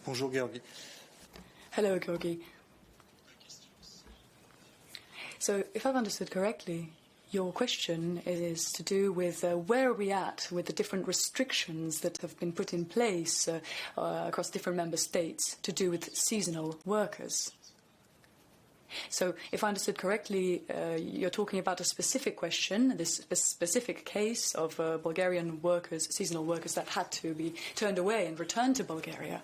Bonjour, Georgi. Hello, Georgi. So, if I've understood correctly, your question is to do with where are we at with the different restrictions that have been put in place across different member states to do with seasonal workers. So, if I understood correctly, you're talking about a specific question, this specific case of Bulgarian workers, seasonal workers that had to be turned away and returned to Bulgaria.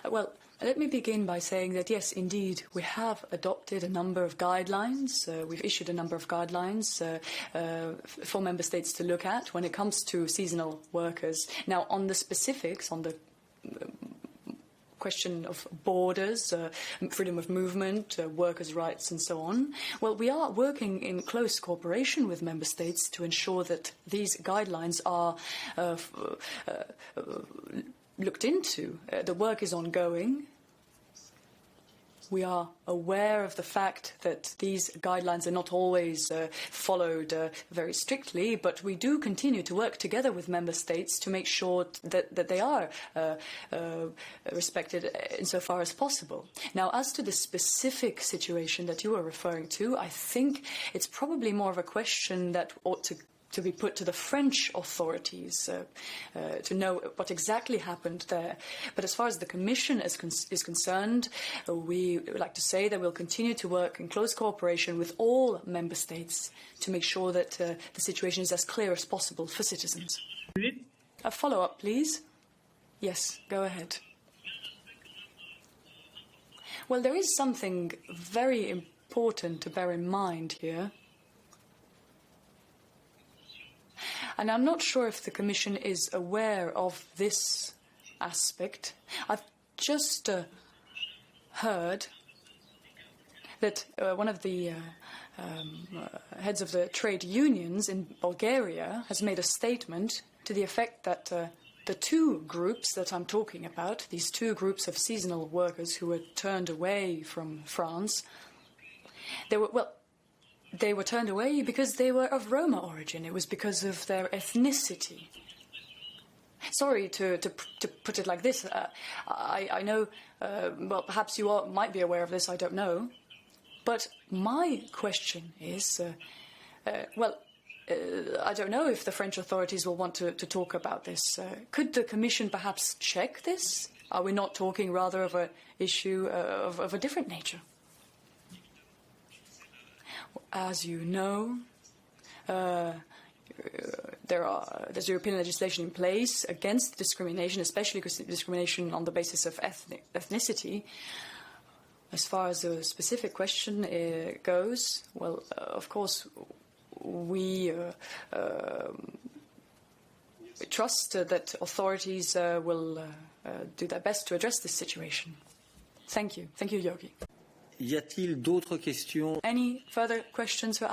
Well, let me begin by saying that, yes, indeed, we have adopted a number of guidelines. We've issued a number of guidelines for member states to look at when it comes to seasonal workers. Now, on the specifics, on the question of borders, freedom of movement, workers' rights and so on. Well, we are working in close cooperation with member states to ensure that these guidelines are looked into. The work is ongoing. We are aware of the fact that these guidelines are not always followed very strictly, but we do continue to work together with member states to make sure that they are respected insofar as possible. Now, as to the specific situation that you are referring to, I think it's probably more of a question that ought to be put to the French authorities to know what exactly happened there. But as far as the Commission is concerned, we would like to say that we'll continue to work in close cooperation with all member states to make sure that the situation is as clear as possible for citizens. A follow-up, please. Yes, go ahead. Well, there is something very important to bear in mind here. And I'm not sure if the Commission is aware of this aspect. I've just heard that one of the heads of the trade unions in Bulgaria has made a statement to the effect that the two groups that I'm talking about, these two groups of seasonal workers who were turned away from France, they were turned away because they were of Roma origin. It was because of their ethnicity. Sorry to put it like this. I know, well, perhaps you might be aware of this, I don't know. But my question is, I don't know if the French authorities will want to talk about this. Could the Commission perhaps check this? Are we not talking rather of an issue of a different nature? As you know, there's European legislation in place against discrimination, especially discrimination on the basis of ethnicity. As far as the specific question goes, well, of course, we trust that authorities will do their best to address this situation. Thank you. Thank you, Yogi. Y a-t-il d'autres questions? Any further questions for